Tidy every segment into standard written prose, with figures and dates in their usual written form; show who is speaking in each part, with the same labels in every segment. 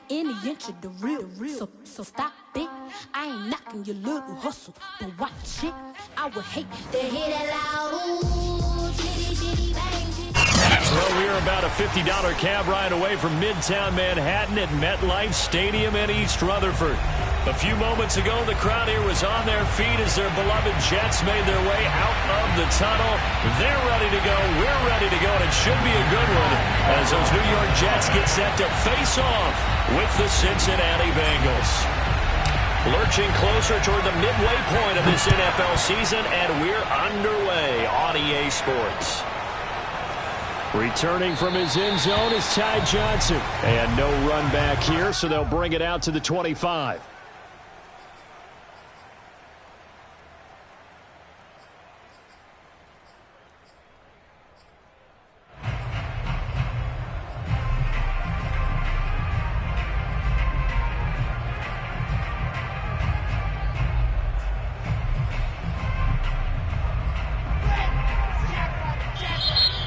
Speaker 1: Any inch of the real. So stop it. I ain't knocking your little hustle, but watch it. I would hate to hear that loud ooh, shitty bang.
Speaker 2: Well, we're about a $50 cab ride away from Midtown Manhattan at MetLife Stadium in East Rutherford. A few moments ago, the crowd here was on their feet as their beloved Jets made their way out of the tunnel. They're ready to go. We're ready to go, and it should be a good one as those New York Jets get set to face off with the Cincinnati Bengals. Lurching closer toward the midway point of this NFL season, and we're underway on EA Sports. Returning from his end zone is Ty Johnson. And no run back here, so they'll bring it out to the 25.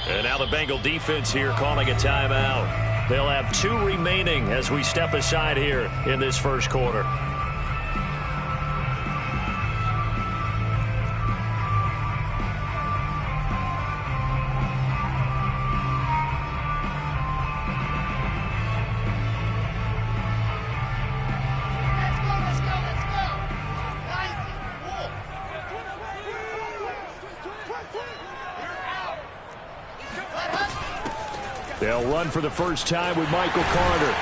Speaker 2: And now the Bengal defense here calling a timeout. They'll have 2 remaining as we step aside here in this first quarter. They'll run for the first time with Michael Carter.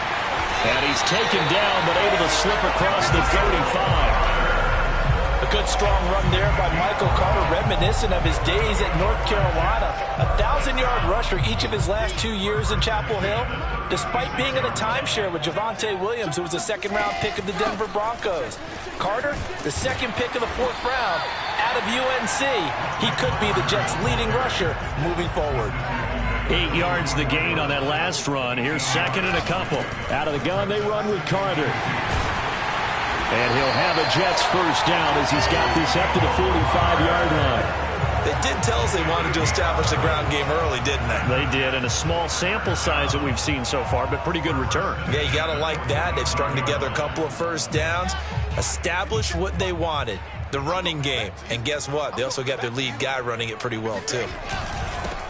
Speaker 2: And he's taken down, but able to slip across the 35.
Speaker 3: A good strong run there by Michael Carter, reminiscent of his days at North Carolina. A 1,000-yard rusher each of his last 2 years in Chapel Hill, despite being in a timeshare with Javonte Williams, who was a second-round pick of the Denver Broncos. Carter, the second pick of the 4th round, out of UNC. He could be the Jets' leading rusher moving forward.
Speaker 2: 8 yards the gain on that last run. Here's second and a couple. Out of the gun, they run with Carter. And he'll have a Jets first down as he's got this up to the 45-yard line.
Speaker 4: They did tell us they wanted to establish the ground game early, didn't they?
Speaker 2: They did, and a small sample size that we've seen so far, but pretty good return.
Speaker 4: Yeah, you got to like that. They've strung together a couple of first downs, established what they wanted, the running game. And guess what? They also got their lead guy running it pretty well, too.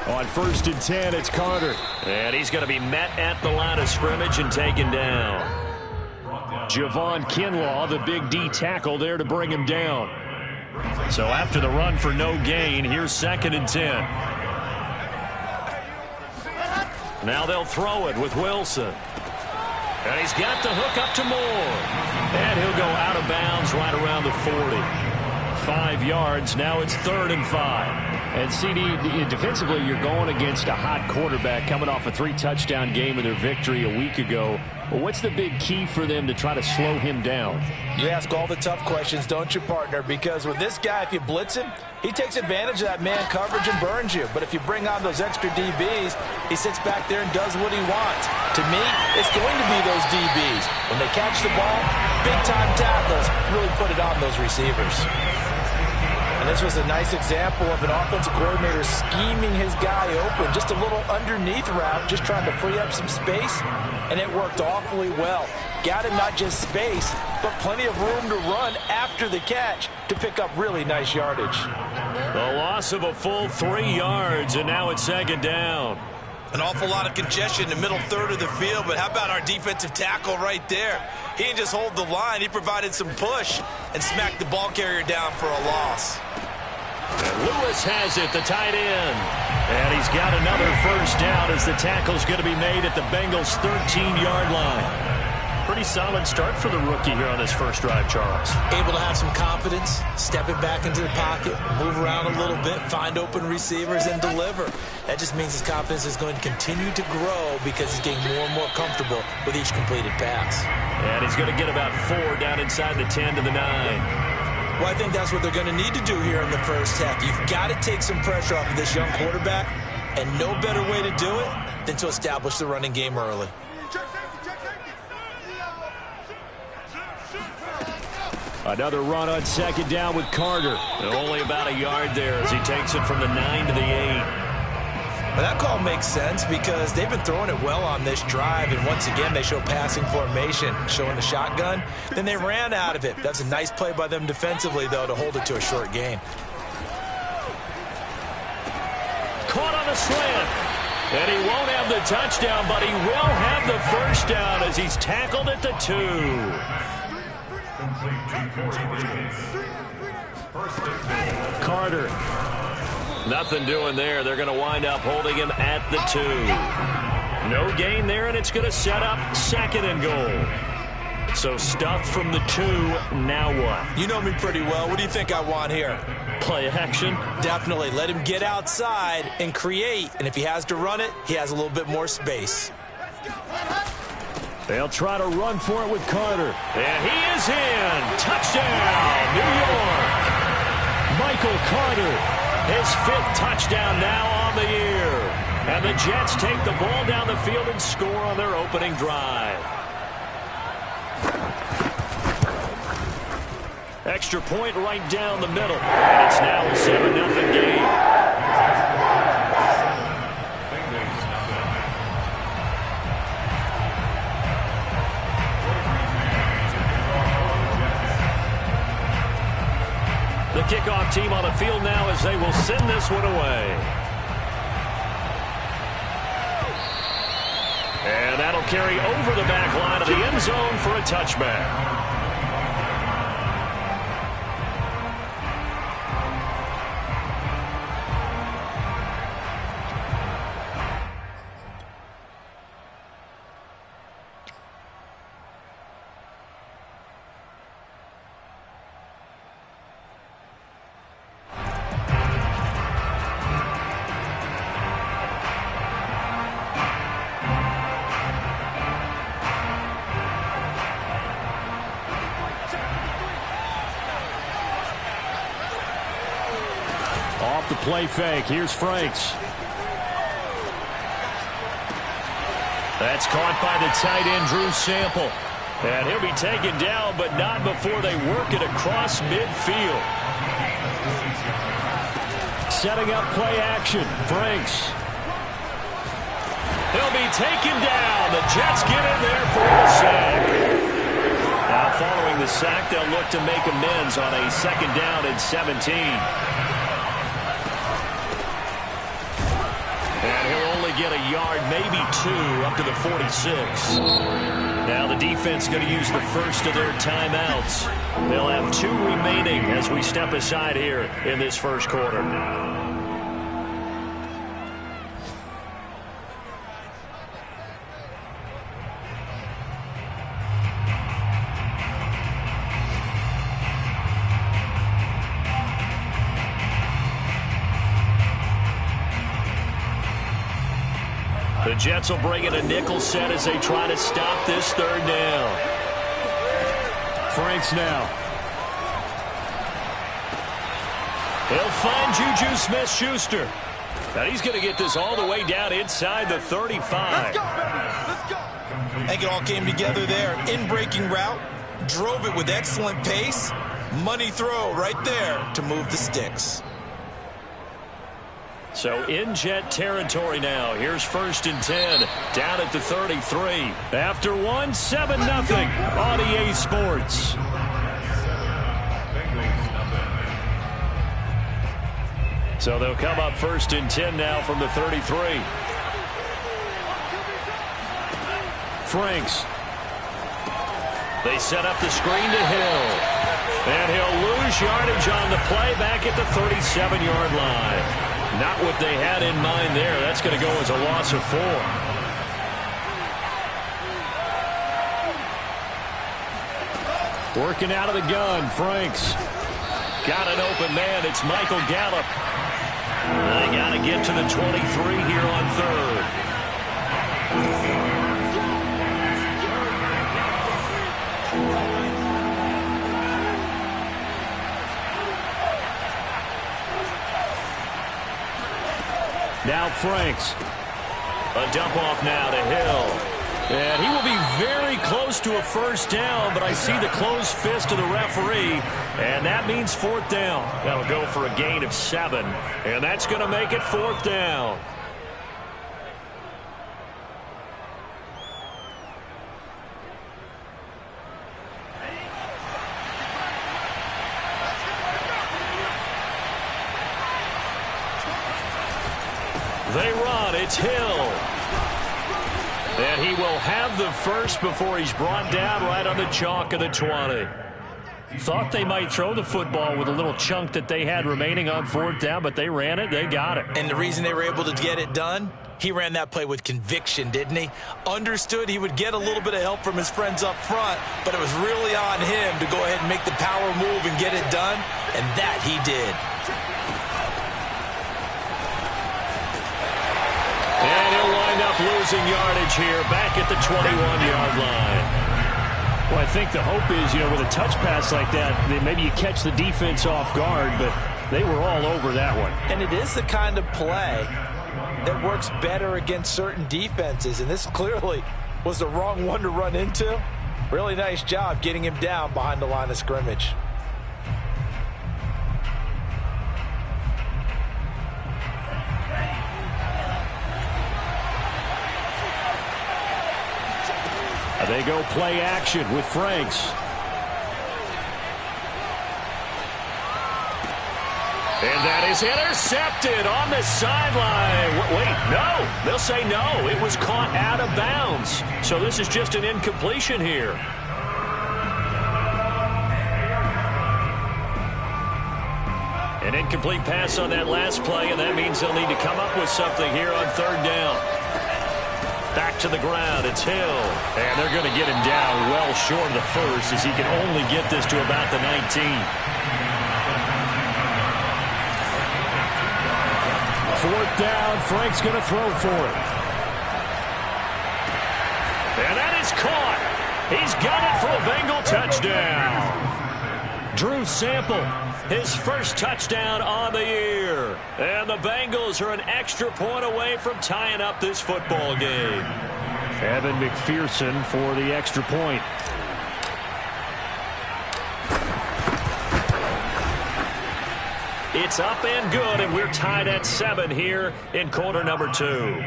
Speaker 2: On 1st and 10, it's Carter. And he's going to be met at the line of scrimmage and taken down. Javon Kinlaw, the big D tackle there to bring him down. So after the run for no gain, here's 2nd and 10. Now they'll throw it with Wilson. And he's got the hook up to Moore. And he'll go out of bounds right around the 40. 5 yards. Now it's 3rd and 5. And CD, defensively, you're going against a hot quarterback coming off a 3-touchdown game in their victory a week ago. Well, what's the big key for them to try to slow him down?
Speaker 3: You ask all the tough questions, don't you, partner? Because with this guy, if you blitz him, he takes advantage of that man coverage and burns you. But if you bring on those extra DBs, he sits back there and does what he wants. To me, it's going to be those DBs. When they catch the ball, big-time tackles really put it on those receivers. And this was a nice example of an offensive coordinator scheming his guy open. Just a little underneath route, just trying to free up some space, and it worked awfully well. Got him not just space, but plenty of room to run after the catch to pick up really nice yardage.
Speaker 2: The loss of a full 3 yards, and now it's 2nd down.
Speaker 4: An awful lot of congestion in the middle third of the field, but how about our defensive tackle right there? He didn't just hold the line, he provided some push and smacked the ball carrier down for a loss.
Speaker 2: And Lewis has it, the tight end. And he's got another first down as the tackle's going to be made at the Bengals' 13-yard line. Pretty solid start for the rookie here on his first drive, Charles.
Speaker 4: Able to have some confidence, stepping back into the pocket, move around a little bit, find open receivers, and deliver. That just means his confidence is going to continue to grow because he's getting more and more comfortable with each completed pass.
Speaker 2: And he's going to get about 4 down inside the 10 to the 9.
Speaker 4: Well, I think that's what they're going to need to do here in the first half. You've got to take some pressure off of this young quarterback, and no better way to do it than to establish the running game early.
Speaker 2: Another run on 2nd down with Carter. And only about a yard there as he takes it from the 9 to the 8.
Speaker 4: Well, that call makes sense because they've been throwing it well on this drive, and once again they show passing formation, showing the shotgun. Then they ran out of it. That's a nice play by them defensively, though, to hold it to a short gain.
Speaker 2: Caught on a slant. And he won't have the touchdown, but he will have the first down as he's tackled at the 2. Carter. Nothing doing there. They're going to wind up holding him at the 2. No gain there, and it's going to set up 2nd and goal. So stuff from the 2. Now what?
Speaker 4: You know me pretty well. What do you think I want here?
Speaker 2: Play action?
Speaker 4: Definitely. Let him get outside and create. And if he has to run it, he has a little bit more space.
Speaker 2: They'll try to run for it with Carter. And he is in. Touchdown, New York. Michael Carter, his 5th touchdown now on the year. And the Jets take the ball down the field and score on their opening drive. Extra point right down the middle. And it's now a 7-0 game. The kickoff team on the field now as they will send this one away. And that'll carry over the back line of the end zone for a touchback. The play fake. Here's Franks. That's caught by the tight end, Drew Sample. And he'll be taken down, but not before they work it across midfield. Setting up play action. Franks. He'll be taken down. The Jets get in there for the sack. Now following the sack, they'll look to make amends on a 2nd down and 17. And he'll only get a yard, maybe 2, up to the 46. Now the defense going to use the first of their timeouts. They'll have 2 remaining as we step aside here in this first quarter. The Jets will bring in a nickel set as they try to stop this 3rd down. Franks now. He'll find Juju Smith-Schuster. Now he's going to get this all the way down inside the 35.
Speaker 4: Let's go, baby. Let's go. I think it all came together there. In-breaking route. Drove it with excellent pace. Money throw right there to move the sticks.
Speaker 2: So in Jet territory now. Here's 1st and 10 down at the 33. After 1, 7-0 on EA Sports. So they'll come up 1st and 10 now from the 33. Franks. They set up the screen to Hill. And he'll lose yardage on the play back at the 37-yard line. Not what they had in mind there. That's going to go as a loss of 4. Working out of the gun, Franks. Got an open man. It's Michael Gallup. They got to get to the 23 here on 3rd. Now Franks. A dump off now to Hill. And he will be very close to a 1st down, but I see the closed fist of the referee, and that means 4th down. That'll go for a gain of 7, and that's going to make it 4th down. They run. It's Hill. And he will have the first before he's brought down right on the chalk of the 20. Thought they might throw the football with a little chunk that they had remaining on 4th down, but they ran it. They got it.
Speaker 4: And the reason they were able to get it done, he ran that play with conviction, didn't he? Understood he would get a little bit of help from his friends up front, but it was really on him to go ahead and make the power move and get it done, and that he did.
Speaker 2: And he'll wind up losing yardage here back at the 21-yard line. Well, I think the hope is, with a touch pass like that, maybe you catch the defense off guard, but they were all over that one.
Speaker 3: And it is the kind of play that works better against certain defenses, and this clearly was the wrong one to run into. Really nice job getting him down behind the line of scrimmage.
Speaker 2: They go play action with Franks. And that is intercepted on the sideline. Wait, no. They'll say no. It was caught out of bounds. So this is just an incompletion here. An incomplete pass on that last play, and that means they'll need to come up with something here on 3rd down. Back to the ground, it's Hill. And they're going to get him down well short of the first as he can only get this to about the 19. 4th down, Frank's going to throw for it. And that is caught. He's got it for a Bengal touchdown. Drew Sample, his first touchdown on the year. And the Bengals are an extra point away from tying up this football game. Evan McPherson for the extra point. It's up and good, and we're tied at 7 here in quarter number 2.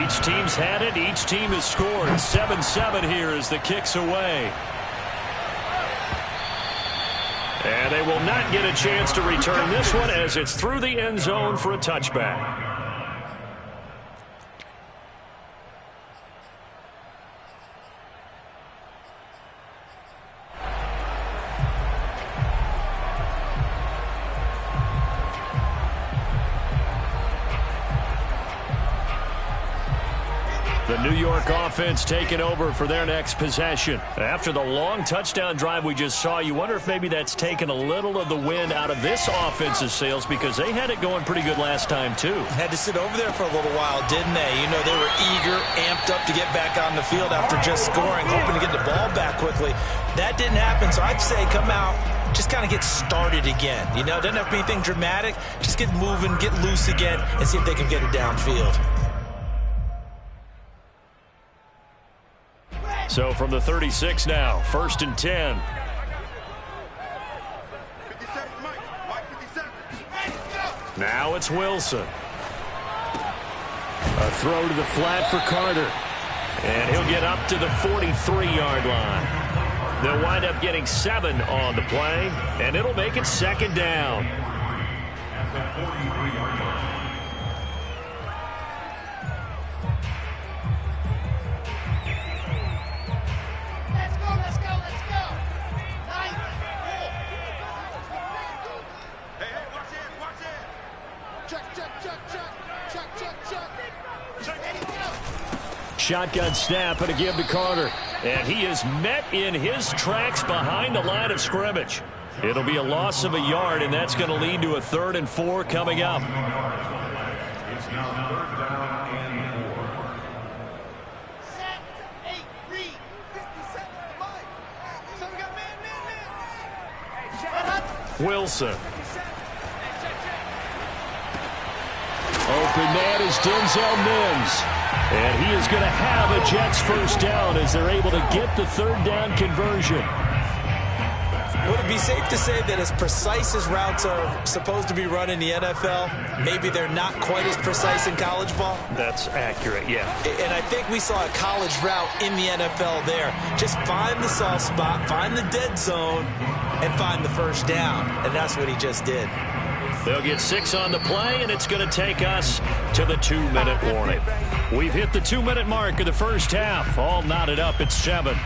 Speaker 2: Each team's had it. Each team has scored. 7-7 here as the kick's away. And they will not get a chance to return this one as it's through the end zone for a touchback. The New York offense taking over for their next possession. After the long touchdown drive we just saw, you wonder if maybe that's taken a little of the wind out of this offense's sails because they had it going pretty good last time, too.
Speaker 4: Had to sit over there for a little while, didn't they? They were eager, amped up to get back on the field after just scoring, hoping to get the ball back quickly. That didn't happen, so I'd say come out, just kind of get started again. Doesn't have to be anything dramatic. Just get moving, get loose again, and see if they can get it downfield.
Speaker 2: So from the 36 now, 1st and 10. Now it's Wilson. A throw to the flat for Carter. And he'll get up to the 43-yard line. They'll wind up getting 7 on the play, and it'll make it 2nd down. Shotgun snap and a give to Carter. And he is met in his tracks behind the line of scrimmage. It'll be a loss of a yard, and that's going to lead to a 3rd and 4 coming up.
Speaker 5: It's now 3rd down and 4.
Speaker 6: 7, 8, read. 57, Mike. So we got man.
Speaker 2: Wilson. Open man is Denzel Mims. And he is going to have a Jets 1st down as they're able to get the 3rd down conversion.
Speaker 4: Would have would be safe to say that as precise as routes are supposed to be run in the NFL, maybe they're not quite as precise in college ball.
Speaker 2: That's accurate, yeah.
Speaker 4: And I think we saw a college route in the NFL there. Just find the soft spot, find the dead zone, and find the first down. And that's what he just did.
Speaker 2: They'll get 6 on the play, and it's going to take us to the 2-minute warning. We've hit the 2-minute mark of the first half. All knotted up at 7.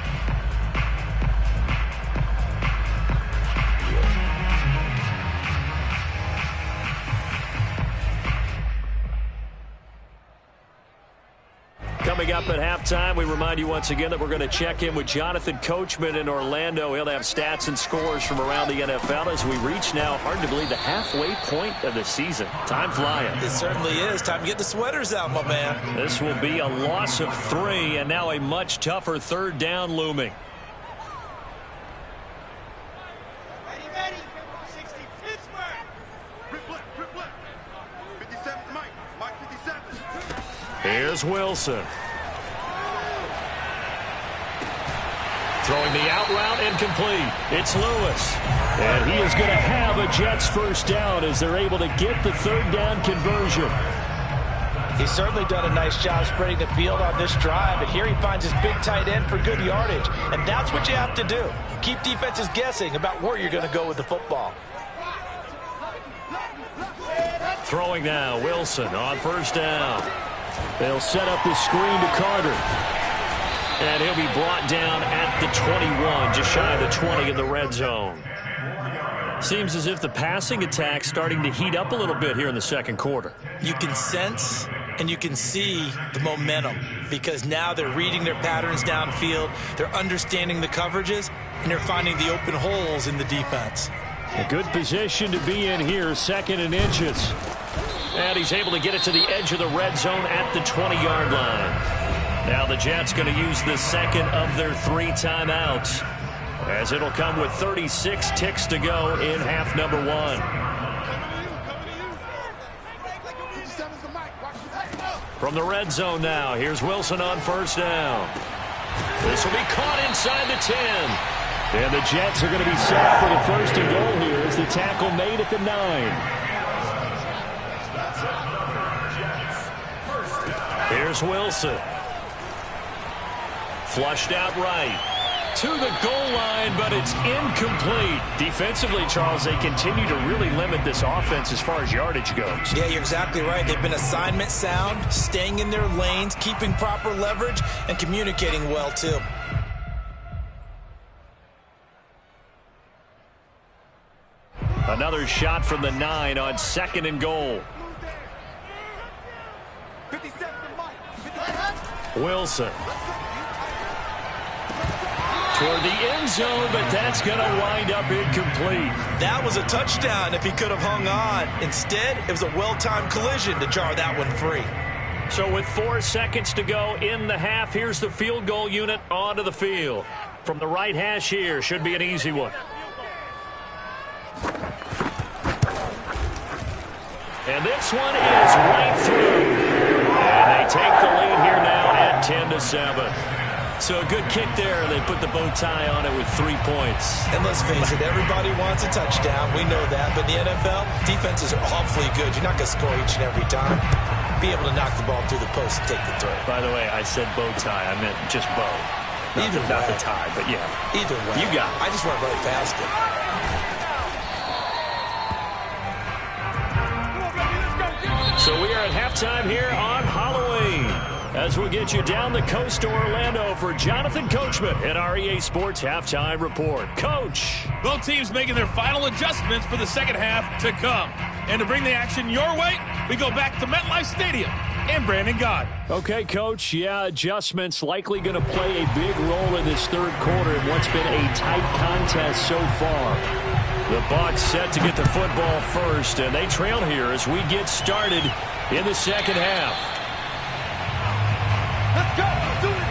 Speaker 2: Coming up at halftime, we remind you once again that we're going to check in with Jonathan Coachman in Orlando. He'll have stats and scores from around the NFL as we reach now, hard to believe, the halfway point of the season. Time flying.
Speaker 4: It certainly is. Time to get the sweaters out, my man.
Speaker 2: This will be a loss of 3, and now a much tougher third down looming.
Speaker 6: Ready. 60, Pittsburgh. Rip left. 57, Mike 57.
Speaker 2: Here's Wilson. Throwing the out route incomplete. It's Lewis. And he is going to have a Jets first down as they're able to get the third down conversion.
Speaker 3: He's certainly done a nice job spreading the field on this drive, and here he finds his big tight end for good yardage. And that's what you have to do. Keep defenses guessing about where you're going to go with the football.
Speaker 2: Throwing now, Wilson on first down. They'll set up the screen to Carter. And he'll be brought down at the 21, just shy of the 20 in the red zone. Seems as if the passing attack's starting to heat up a little bit here in the second quarter.
Speaker 4: You can sense and you can see the momentum because now they're reading their patterns downfield, they're understanding the coverages, and they're finding the open holes in the defense.
Speaker 2: A good position to be in here, 2nd and inches. And he's able to get it to the edge of the red zone at the 20-yard line. Now the Jets going to use the second of their 3 timeouts, as it'll come with 36 ticks to go in half number 1. From the red zone now, here's Wilson on first down. This will be caught inside the 10. And the Jets are going to be set for the first and goal here as the tackle made at the 9. Here's Wilson. Flushed out right. To the goal line, but it's incomplete. Defensively, Charles, they continue to really limit this offense as far as yardage goes.
Speaker 4: Yeah, you're exactly right. They've been assignment sound, staying in their lanes, keeping proper leverage, and communicating well, too.
Speaker 2: Another shot from the 9 on 2nd and goal.
Speaker 6: 57, Mike.
Speaker 2: Wilson. Toward the end zone, but that's going to wind up incomplete.
Speaker 4: That was a touchdown if he could have hung on. Instead, it was a well-timed collision to jar that one free.
Speaker 2: So with 4 seconds to go in the half, here's the field goal unit onto the field. From the right hash here, should be an easy one. And this one is right through. And they take the lead here now at 10-7. So a good kick there. They put the bow tie on it with 3 points.
Speaker 4: And let's face it, everybody wants a touchdown. We know that. But in the NFL, defenses are awfully good. You're not going to score each and every time. Be able to knock the ball through the post and take the throw.
Speaker 2: By the way, I said bow tie. I meant just bow. Not the tie, but yeah.
Speaker 4: Either way.
Speaker 2: You got it.
Speaker 4: I just went right past it.
Speaker 2: So we are at halftime here on Halloween, as we get you down the coast to Orlando for Jonathan Coachman at our EA Sports Halftime Report. Coach.
Speaker 7: Both teams making their final adjustments for the second half to come. And to bring the action your way, we go back to MetLife Stadium and Brandon Gott.
Speaker 2: Okay, Coach. Yeah, adjustments likely going to play a big role in this third quarter in what's been a tight contest so far. The Bucs set to get the football first, and they trail here as we get started in the second half.
Speaker 6: Let's go. Do it.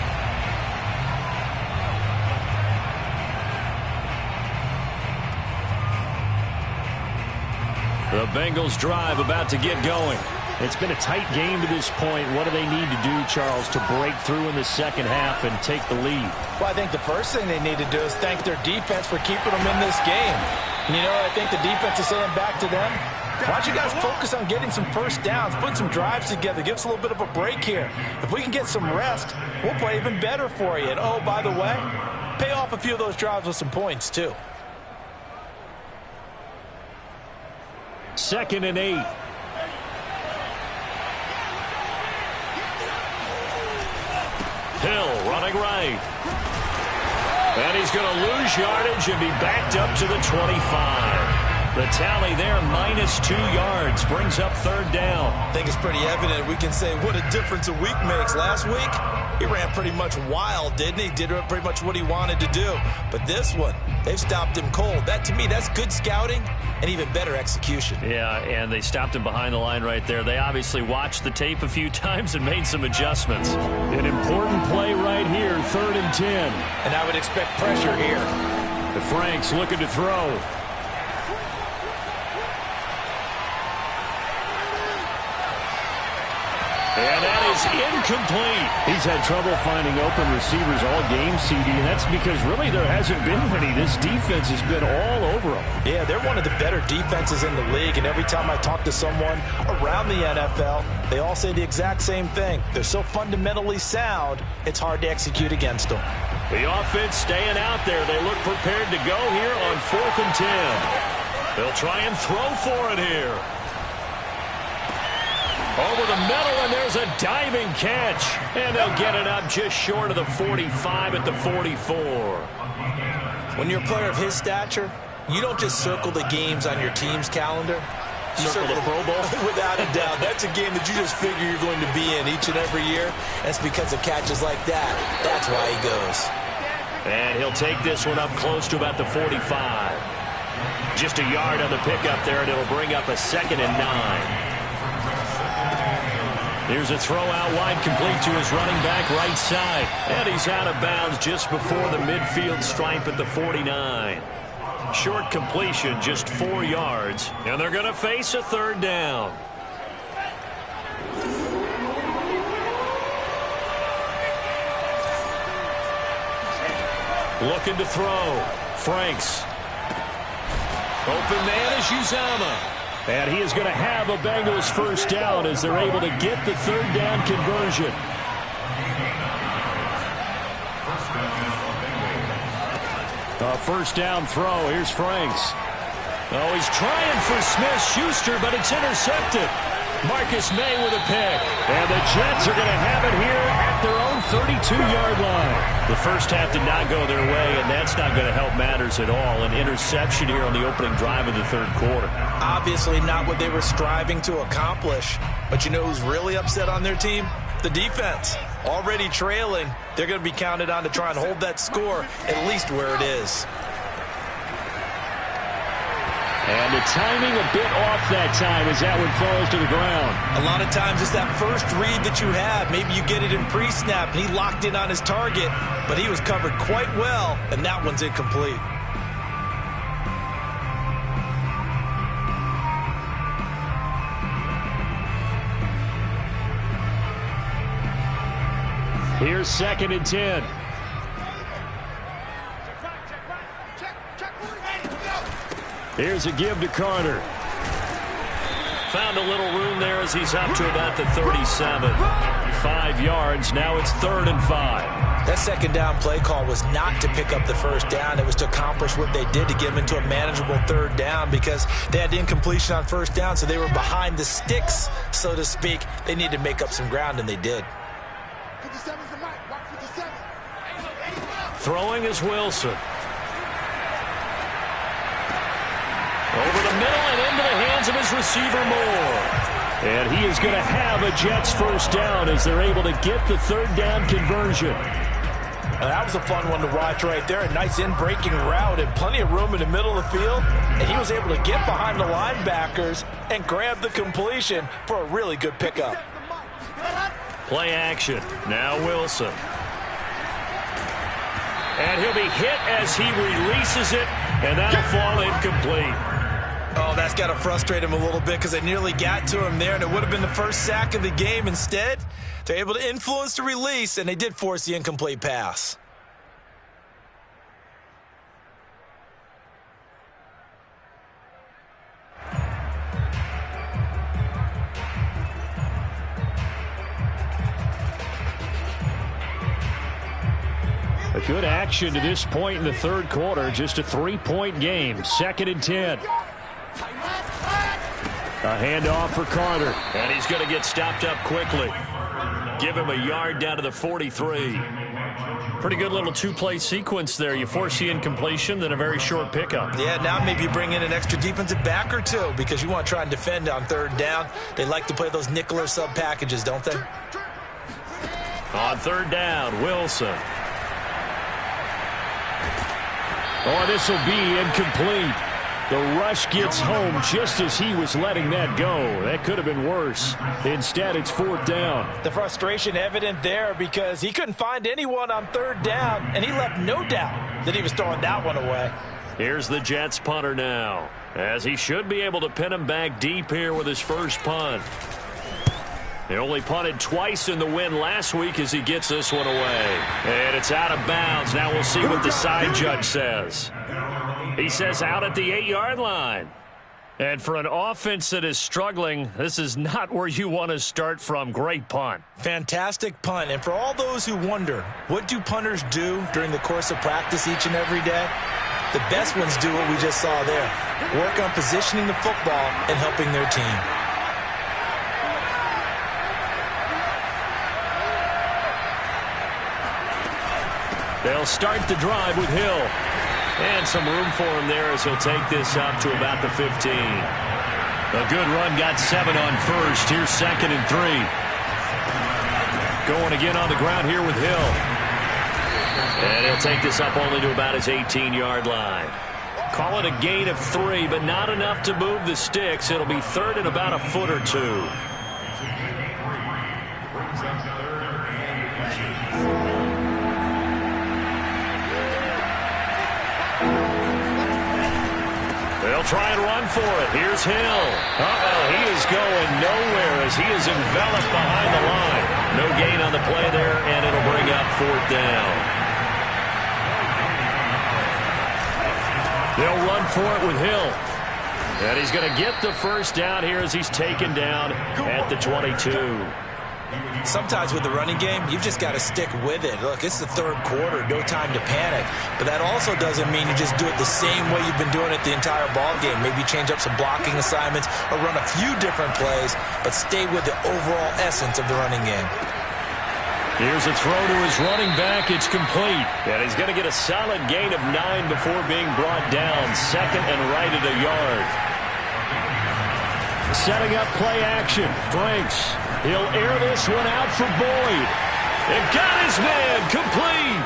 Speaker 2: The Bengals drive about to get going. It's been a tight game to this point. What do they need to do, Charles, to break through in the second half and take the lead?
Speaker 3: Well, I think the first thing they need to do is thank their defense for keeping them in this game. And you know what I think the defense is saying back to them? Why don't you guys focus on getting some first downs, put some drives together, give us a little bit of a break here. If we can get some rest, we'll play even better for you. And, oh, by the way, pay off a few of those drives with some points, too.
Speaker 2: 2nd and 8. Hill running right. And he's going to lose yardage and be backed up to the 25. The tally there, -2 yards, brings up 3rd down.
Speaker 4: I think it's pretty evident. We can say what a difference a week makes. Last week, he ran pretty much wild, didn't he? Did pretty much what he wanted to do. But this one, they've stopped him cold. That, to me, that's good scouting and even better execution.
Speaker 2: Yeah, and they stopped him behind the line right there. They obviously watched the tape a few times and made some adjustments. An important play right here, 3rd and 10.
Speaker 3: And I would expect pressure here.
Speaker 2: The Franks looking to throw. And that is incomplete. He's had trouble finding open receivers all game, CD, and that's because really there hasn't been many. This defense has been all over them.
Speaker 3: Yeah, they're one of the better defenses in the league, and every time I talk to someone around the NFL, they all say the exact same thing. They're so fundamentally sound, it's hard to execute against them.
Speaker 2: The offense staying out there. They look prepared to go here on 4th and 10. They'll try and throw for it here. Over the middle, and there's a diving catch. And they'll get it up just short of the 45 at the 44.
Speaker 4: When you're a player of his stature, you don't just circle the games on your team's calendar. You
Speaker 2: circle the Pro Bowl?
Speaker 4: Without a doubt. That's a game that you just figure you're going to be in each and every year. That's because of catches like that. That's why he goes.
Speaker 2: And he'll take this one up close to about the 45. Just a yard on the pickup there, and it'll bring up a 2nd and 9. Here's a throw out wide, complete to his running back right side. And he's out of bounds just before the midfield stripe at the 49. Short completion, just 4 yards. And they're going to face a 3rd down. Looking to throw. Franks. Open man is Uzama. And he is going to have a Bengals first down as they're able to get the 3rd down conversion. A first down throw. Here's Franks. Oh, he's trying for Smith-Schuster, but it's intercepted. Marcus May with a pick. And the Jets are going to have it here at their own 32-yard line. The first half did not go their way, and that's not going to help matters at all. An interception here on the opening drive of the 3rd quarter.
Speaker 4: Obviously not what they were striving to accomplish. But you know who's really upset on their team? The defense. Already trailing. They're going to be counted on to try and hold that score at least where it is.
Speaker 2: And the timing a bit off that time as that one falls to the ground.
Speaker 4: A lot of times it's that first read that you have. Maybe you get it in pre-snap, and he locked in on his target, but he was covered quite well, and that one's incomplete.
Speaker 2: Here's 2nd and 10. Here's a give to Carter. Found a little room there as he's up to about the 37. 5 yards. Now it's 3rd and 5.
Speaker 4: That 2nd down play call was not to pick up the first down. It was to accomplish what they did to get them into a manageable 3rd down because they had incompletion on first down, so they were behind the sticks, so to speak. They needed to make up some ground, and they did.
Speaker 2: Throwing is Wilson. Over the middle and into the hands of his receiver Moore. And he is going to have a Jets first down as they're able to get the 3rd down conversion.
Speaker 3: That was a fun one to watch right there. A nice in-breaking route and plenty of room in the middle of the field. And he was able to get behind the linebackers and grab the completion for a really good pickup.
Speaker 2: Play action. Now Wilson. And he'll be hit as he releases it, and that'll fall incomplete.
Speaker 3: Oh,
Speaker 4: that's got to frustrate him a little bit because they nearly got to him there, and it would have been the first sack of the game. Instead, they're able to influence the release, and they did force the incomplete pass.
Speaker 2: A good action to this point in the third quarter. Just a 3-point game. 2nd and 10. A handoff for Carter. And he's going to get stopped up quickly. Give him a yard down to the 43. Pretty good little two-play sequence there. You force the incompletion, then a very short pickup.
Speaker 4: Yeah, now maybe you bring in an extra defensive back or two because you want to try and defend on 3rd down. They like to play those nickel or sub packages, don't they?
Speaker 2: On 3rd down, Wilson. Oh, this will be incomplete. The rush gets home just as he was letting that go. That could have been worse. Instead, it's 4th down.
Speaker 3: The frustration evident there because he couldn't find anyone on 3rd down, and he left no doubt that he was throwing that one away.
Speaker 2: Here's the Jets punter now, as he should be able to pin him back deep here with his first punt. They only punted twice in the win last week as he gets this one away. And it's out of bounds. Now we'll see what the side judge says. He says out at the 8-yard line. And for an offense that is struggling, this is not where you want to start from. Great punt.
Speaker 4: Fantastic punt. And for all those who wonder, what do punters do during the course of practice each and every day? The best ones do what we just saw there. Work on positioning the football and helping their team.
Speaker 2: They'll start the drive with Hill. And some room for him there as he'll take this up to about the 15. A good run, got 7 on first. Here's 2nd and 3. Going again on the ground here with Hill. And he'll take this up only to about his 18-yard line. Call it a gain of 3, but not enough to move the sticks. It'll be 3rd and about a foot or 2. They'll try and run for it. Here's Hill. Uh-oh, he is going nowhere as he is enveloped behind the line. No gain on the play there, and it'll bring up 4th down. They'll run for it with Hill. And he's going to get the first down here as he's taken down at the 22.
Speaker 4: Sometimes with the running game, you've just got to stick with it. Look, it's the 3rd quarter, no time to panic. But that also doesn't mean you just do it the same way you've been doing it the entire ball game. Maybe change up some blocking assignments or run a few different plays, but stay with the overall essence of the running game.
Speaker 2: Here's a throw to his running back. It's complete. And he's going to get a solid gain of 9 before being brought down. 2nd and right at a yard. Setting up play action. Franks. He'll air this one out for Boyd. And got his man complete.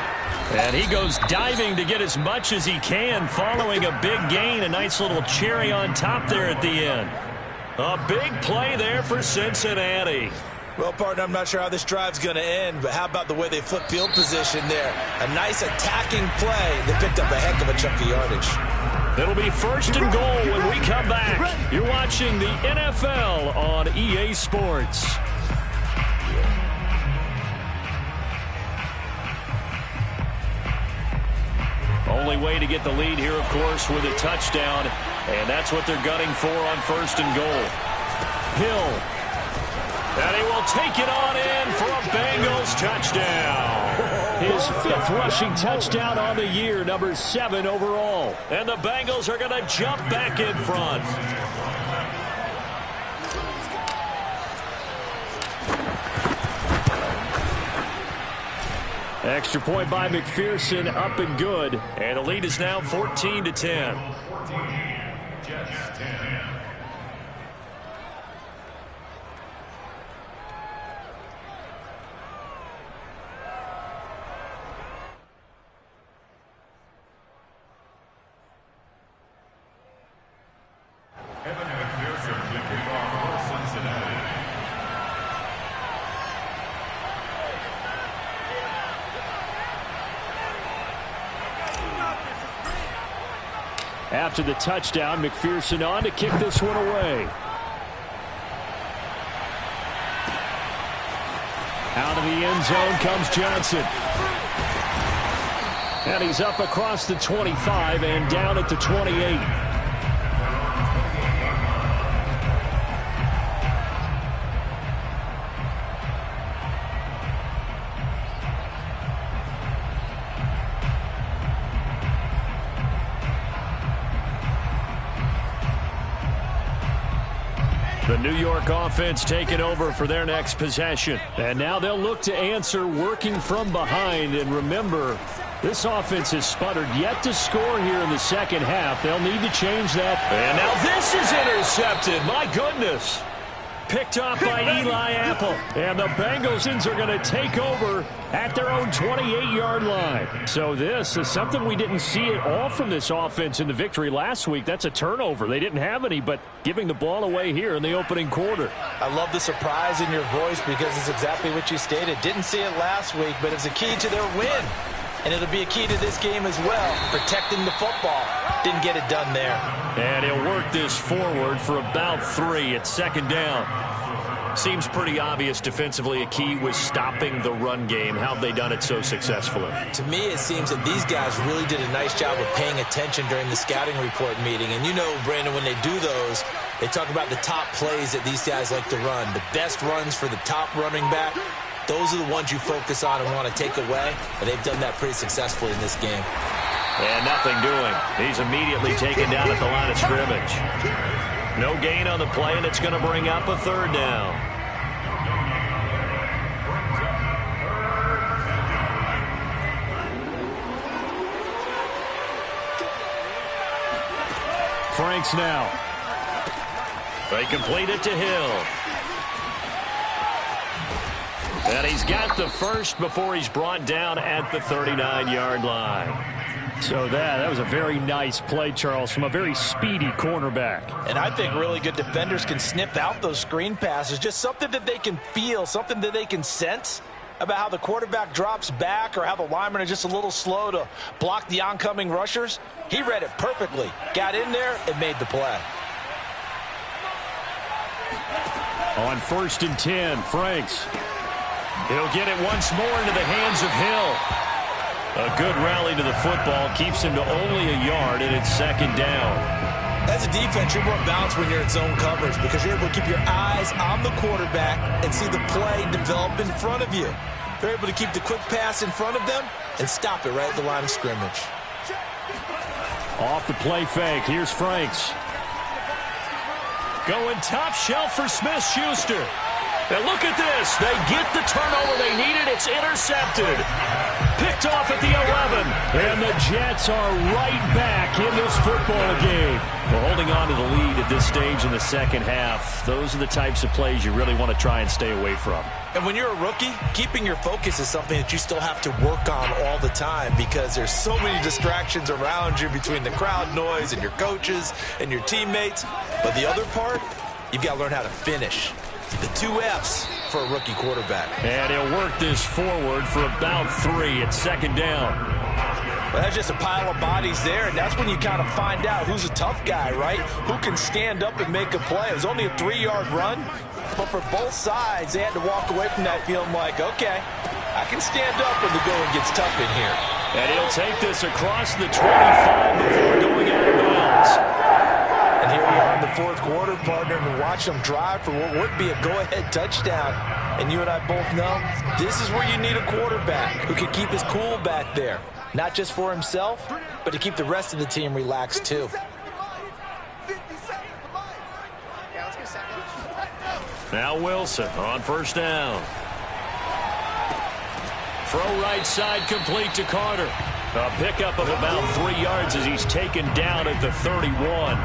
Speaker 2: And he goes diving to get as much as he can following a big gain. A nice little cherry on top there at the end. A big play there for Cincinnati.
Speaker 4: Well, partner, I'm not sure how this drive's going to end, but how about the way they flip field position there? A nice attacking play that picked up a heck of a chunk of yardage.
Speaker 2: It'll be 1st and goal when we come back. You're watching the NFL on EA Sports. Only way to get the lead here, of course, with a touchdown. And that's what they're gunning for on 1st and goal. Hill. And he will take it on in for a Bengals touchdown. His 5th rushing touchdown on the year, number 7 overall. And the Bengals are going to jump back in front. Extra point by McPherson, up and good. And the lead is now 14-10.
Speaker 5: 14, Jets 10. Evan McPherson to kick off for Cincinnati.
Speaker 2: After the touchdown, McPherson on to kick this one away. Out of the end zone comes Johnson. And he's up across the 25 and down at the 28. The New York offense taking over for their next possession. And now they'll look to answer working from behind. And remember, this offense has sputtered yet to score here in the second half. They'll need to change that. And now this is intercepted. My goodness. Picked off by Eli Apple. And the Bengals are going to take over at their own 28-yard line. So this is something we didn't see at all from this offense in the victory last week. That's a turnover. They didn't have any, but giving the ball away here in the opening quarter.
Speaker 3: I love the surprise in your voice because it's exactly what you stated. Didn't see it last week, but it's a key to their win. And it'll be a key to this game as well, protecting the football. Didn't get it done there.
Speaker 2: And he'll work this forward for about 3 at second down. Seems pretty obvious defensively a key was stopping the run game. How have they done it so successfully?
Speaker 4: To me, it seems that these guys really did a nice job of paying attention during the scouting report meeting. And you know, Brandon, when they do those, they talk about the top plays that these guys like to run. The best runs for the top running back. Those are the ones you focus on and want to take away, and they've done that pretty successfully in this game.
Speaker 2: And nothing doing. He's immediately taken down at the line of scrimmage. No gain on the play, and it's going to bring up a third down. Franks now. They complete it to Hill. And he's got the first before he's brought down at the 39-yard line. So that was a very nice play, Charles, from a very speedy cornerback.
Speaker 3: And I think really good defenders can sniff out those screen passes. Just something that they can feel, something that they can sense about how the quarterback drops back or how the linemen are just a little slow to block the oncoming rushers. He read it perfectly. Got in there and made the play.
Speaker 2: On 1st and 10, Franks. He'll get it once more into the hands of Hill. A good rally to the football keeps him to only a yard, and it's second down.
Speaker 4: As a defense, you're more balanced when you're in zone coverage because you're able to keep your eyes on the quarterback and see the play develop in front of you. They're able to keep the quick pass in front of them and stop it right at the line of scrimmage.
Speaker 2: Off the play fake, here's Franks. Going top shelf for Smith-Schuster. And look at this. They get the turnover they needed. It's intercepted. Picked off at the 11. And the Jets are right back in this football game. Well, holding on to the lead at this stage in the second half, those are the types of plays you really want to try and stay away from.
Speaker 4: And when you're a rookie, keeping your focus is something that you still have to work on all the time because there's so many distractions around you between the crowd noise and your coaches and your teammates. But the other part, you've got to learn how to finish. The 2 F's for a rookie quarterback.
Speaker 2: And he'll work this forward for about 3 at second down.
Speaker 3: Well, that's just a pile of bodies there, and that's when you kind of find out who's a tough guy, right? Who can stand up and make a play. It was only a 3-yard run, but for both sides, they had to walk away from that feeling like, okay, I can stand up when the going gets tough in here.
Speaker 2: And he'll take this across the 25 before going out of bounds.
Speaker 3: And here we are in the 4th quarter, partner, and watch them drive for what would be a go-ahead touchdown. And you and I both know this is where you need a quarterback who can keep his cool back there. Not just for himself, but to keep the rest of the team relaxed, too.
Speaker 2: Now Wilson on 1st down. Throw right side complete to Carter. A pickup of about 3 yards as he's taken down at the 31.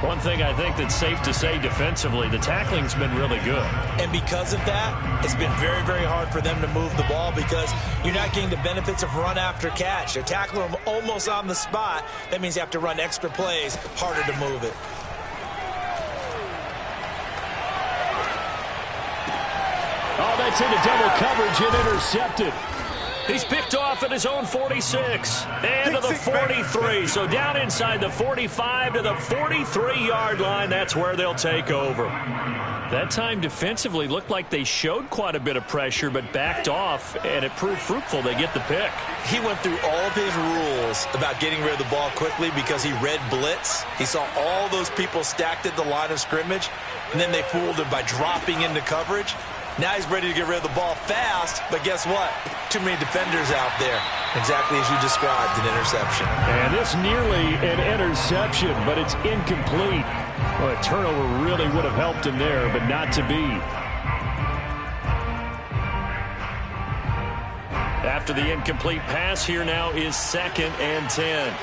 Speaker 2: One thing I think that's safe to say defensively, the tackling's been really good.
Speaker 4: And because of that, it's been very, very hard for them to move the ball because you're not getting the benefits of run after catch. They're tackling them almost on the spot. That means you have to run extra plays, harder to move it.
Speaker 2: Oh, that's into double coverage and intercepted. He's picked off at his own 46. And to the 43. So down inside the 45 to the 43-yard line. That's where they'll take over. That time defensively looked like they showed quite a bit of pressure but backed off, and it proved fruitful. They get the pick.
Speaker 4: He went through all of his rules about getting rid of the ball quickly because he read blitz. He saw all those people stacked at the line of scrimmage, and then they fooled him by dropping into coverage. Now he's ready to get rid of the ball fast, but guess what? Too many defenders out there. Exactly as you described, an interception.
Speaker 2: And this nearly an interception, but it's incomplete. Well, a turnover really would have helped him there, but not to be. After the incomplete pass, here now is 2nd and 10.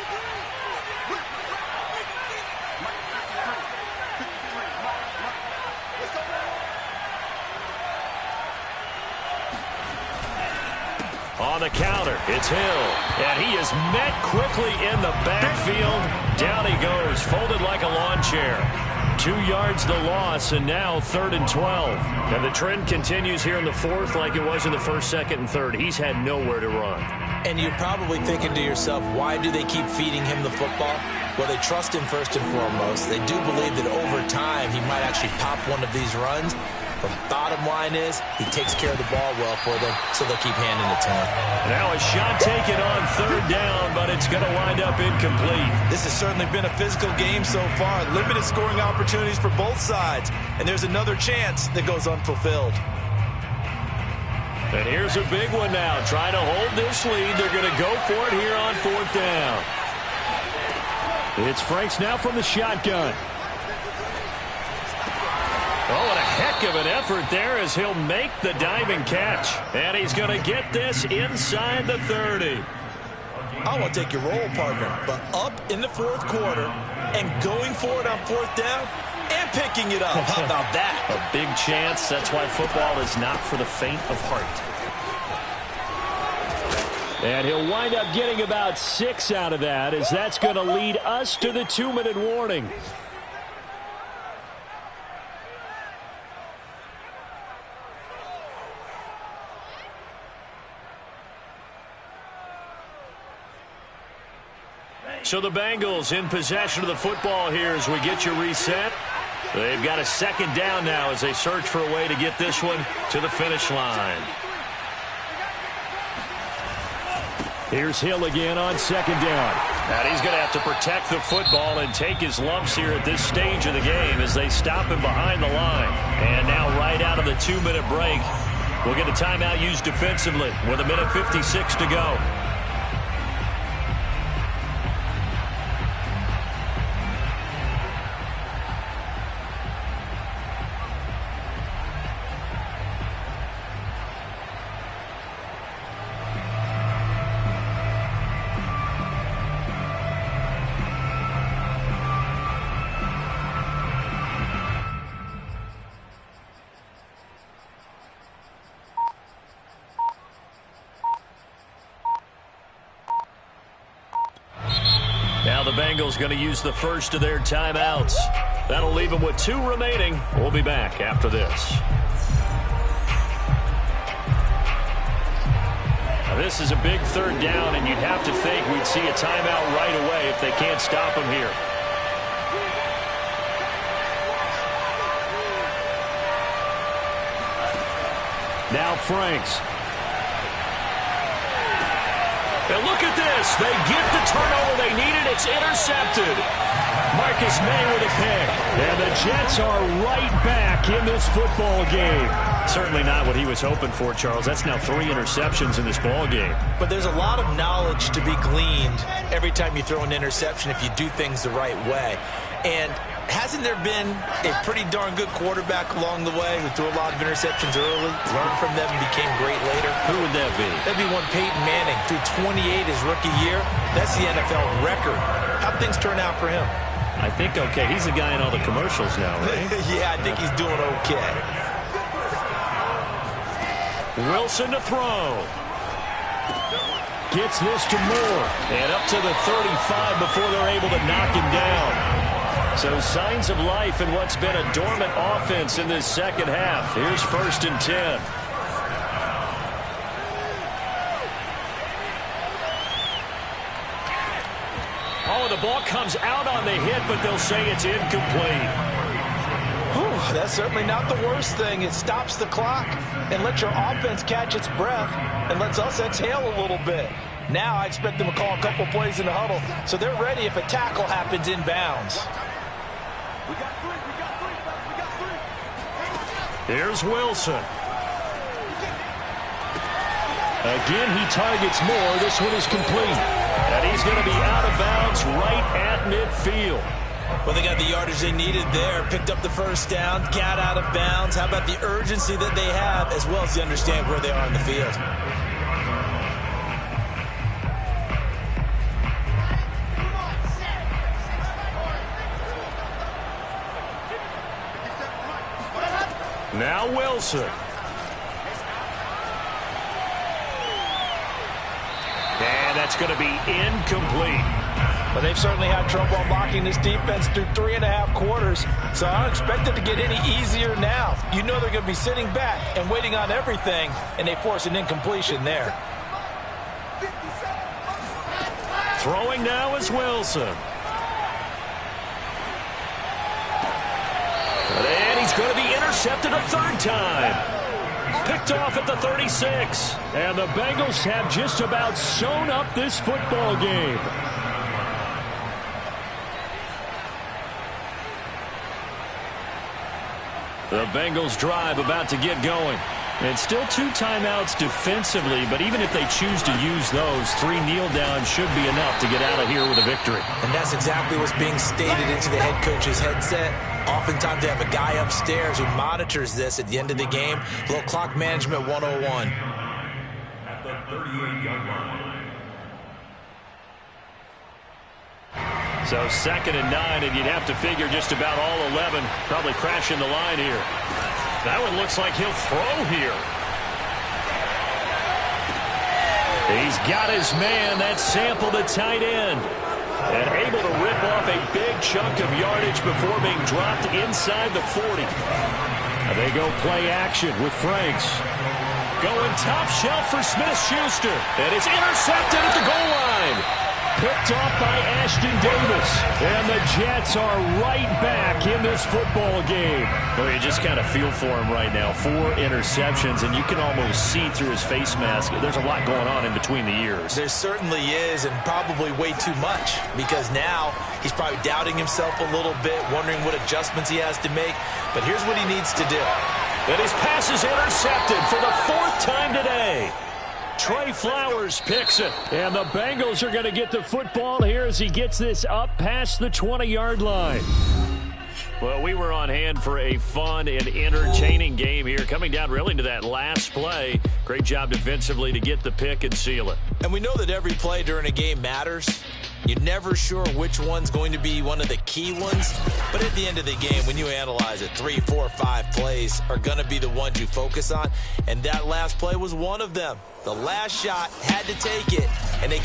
Speaker 2: On the counter, it's Hill. And he is met quickly in the backfield. Down he goes, folded like a lawn chair. 2 yards the loss, and now 3rd and 12. And the trend continues here in the 4th like it was in the 1st, 2nd, and 3rd. He's had nowhere to run.
Speaker 4: And you're probably thinking to yourself, why do they keep feeding him the football? Well, they trust him first and foremost. They do believe that over time he might actually pop one of these runs. But bottom line is, he takes care of the ball well for them, so they'll keep handing it to him.
Speaker 2: Now a shot taken on 3rd down, but it's going to wind up incomplete.
Speaker 3: This has certainly been a physical game so far. Limited scoring opportunities for both sides. And there's another chance that goes unfulfilled.
Speaker 2: And here's a big one now. Trying to hold this lead. They're going to go for it here on 4th down. It's Franks now from the shotgun. Oh, what a heck of an effort there as he'll make the diving catch. And he's going to get this inside the 30.
Speaker 4: I want to take your role, partner, but up in the 4th quarter and going for it on 4th down and picking it up. How about that?
Speaker 2: A big chance. That's why football is not for the faint of heart. And he'll wind up getting about 6 out of that, as that's going to lead us to the 2-minute warning. So the Bengals in possession of the football here as we get you reset. They've got a 2nd down now as they search for a way to get this one to the finish line. Here's Hill again on 2nd down. And he's going to have to protect the football and take his lumps here at this stage of the game as they stop him behind the line. And now right out of the 2-minute break, we'll get a timeout used defensively with 1:56 to go. Now the Bengals going to use the first of their timeouts. That'll leave them with 2 remaining. We'll be back after this. Now this is a big 3rd down, and you'd have to think we'd see a timeout right away if they can't stop him here. Now Franks. And look at this. They get the turnover they needed. It's intercepted. Marcus May with a pick. And the Jets are right back in this football game. Certainly not what he was hoping for, Charles. That's now 3 interceptions in this ball game.
Speaker 4: But there's a lot of knowledge to be gleaned every time you throw an interception if you do things the right way. And hasn't there been a pretty darn good quarterback along the way who threw a lot of interceptions early, learned from them, and became great later?
Speaker 2: Who would that be?
Speaker 4: That'd be one Peyton Manning, threw 28 his rookie year. That's the NFL record. How'd things turn out for him?
Speaker 2: I think okay. He's the guy in all the commercials now, right?
Speaker 4: Yeah, I think he's doing okay.
Speaker 2: Wilson to throw. Gets this to Moore. And up to the 35 before they're able to knock him down. So signs of life in what's been a dormant offense in this 2nd half. Here's 1st and 10. the ball comes out on the hit, but they'll say it's incomplete.
Speaker 3: Whew, that's certainly not the worst thing. It stops the clock and lets your offense catch its breath and lets us exhale a little bit. Now I expect them to call a couple plays in the huddle so they're ready if a tackle happens inbounds.
Speaker 2: Here's Wilson. Again, he targets more. This one is complete. And he's going to be out of bounds right at midfield.
Speaker 4: Well, they got the yardage they needed there. Picked up the first down, got out of bounds. How about the urgency that they have, as well as they understand where they are on the field?
Speaker 2: Now Wilson. And that's going to be incomplete.
Speaker 3: But they've certainly had trouble unlocking this defense through 3.5 quarters, so I don't expect it to get any easier now. You know they're going to be sitting back and waiting on everything, and they force an incompletion there.
Speaker 2: Throwing now is Wilson. And he's going to be intercepted a third time. Picked off at the 36. And the Bengals have just about sewn up this football game. The Bengals drive about to get going. And still 2 timeouts defensively, but even if they choose to use those, 3 kneel downs should be enough to get out of here with a victory.
Speaker 4: And that's exactly what's being stated into the head coach's headset. Oftentimes they have a guy upstairs who monitors this at the end of the game. A little clock management 101.
Speaker 5: At the 38-yard line.
Speaker 2: So 2nd and 9, and you'd have to figure just about all 11 probably crashing the line here. That one looks like he'll throw here. He's got his man. That's Sample, the tight end. And able to rip off a big chunk of yardage before being dropped inside the 40. And they go play action with Franks. Going top shelf for Smith-Schuster. And it's intercepted at the goal line. Picked off by Ashton Davis. And the Jets are right back in this football game. Well, you just kind of feel for him right now. 4 interceptions, and you can almost see through his face mask. There's a lot going on in between the ears.
Speaker 4: There certainly is, and probably way too much, because now he's probably doubting himself a little bit, wondering what adjustments he has to make. But here's what he needs to do.
Speaker 2: And his pass is intercepted for the 4th time today. Trey Flowers picks it. And the Bengals are going to get the football here as he gets this up past the 20-yard line. Well, we were on hand for a fun and entertaining game here. Coming down really to that last play. Great job defensively to get the pick and seal it.
Speaker 4: And we know that every play during a game matters. You're never sure which one's going to be one of the key ones. But at the end of the game, when you analyze it, 3, 4, 5 plays are going to be the ones you focus on. And that last play was one of them. The last shot had to take it, and they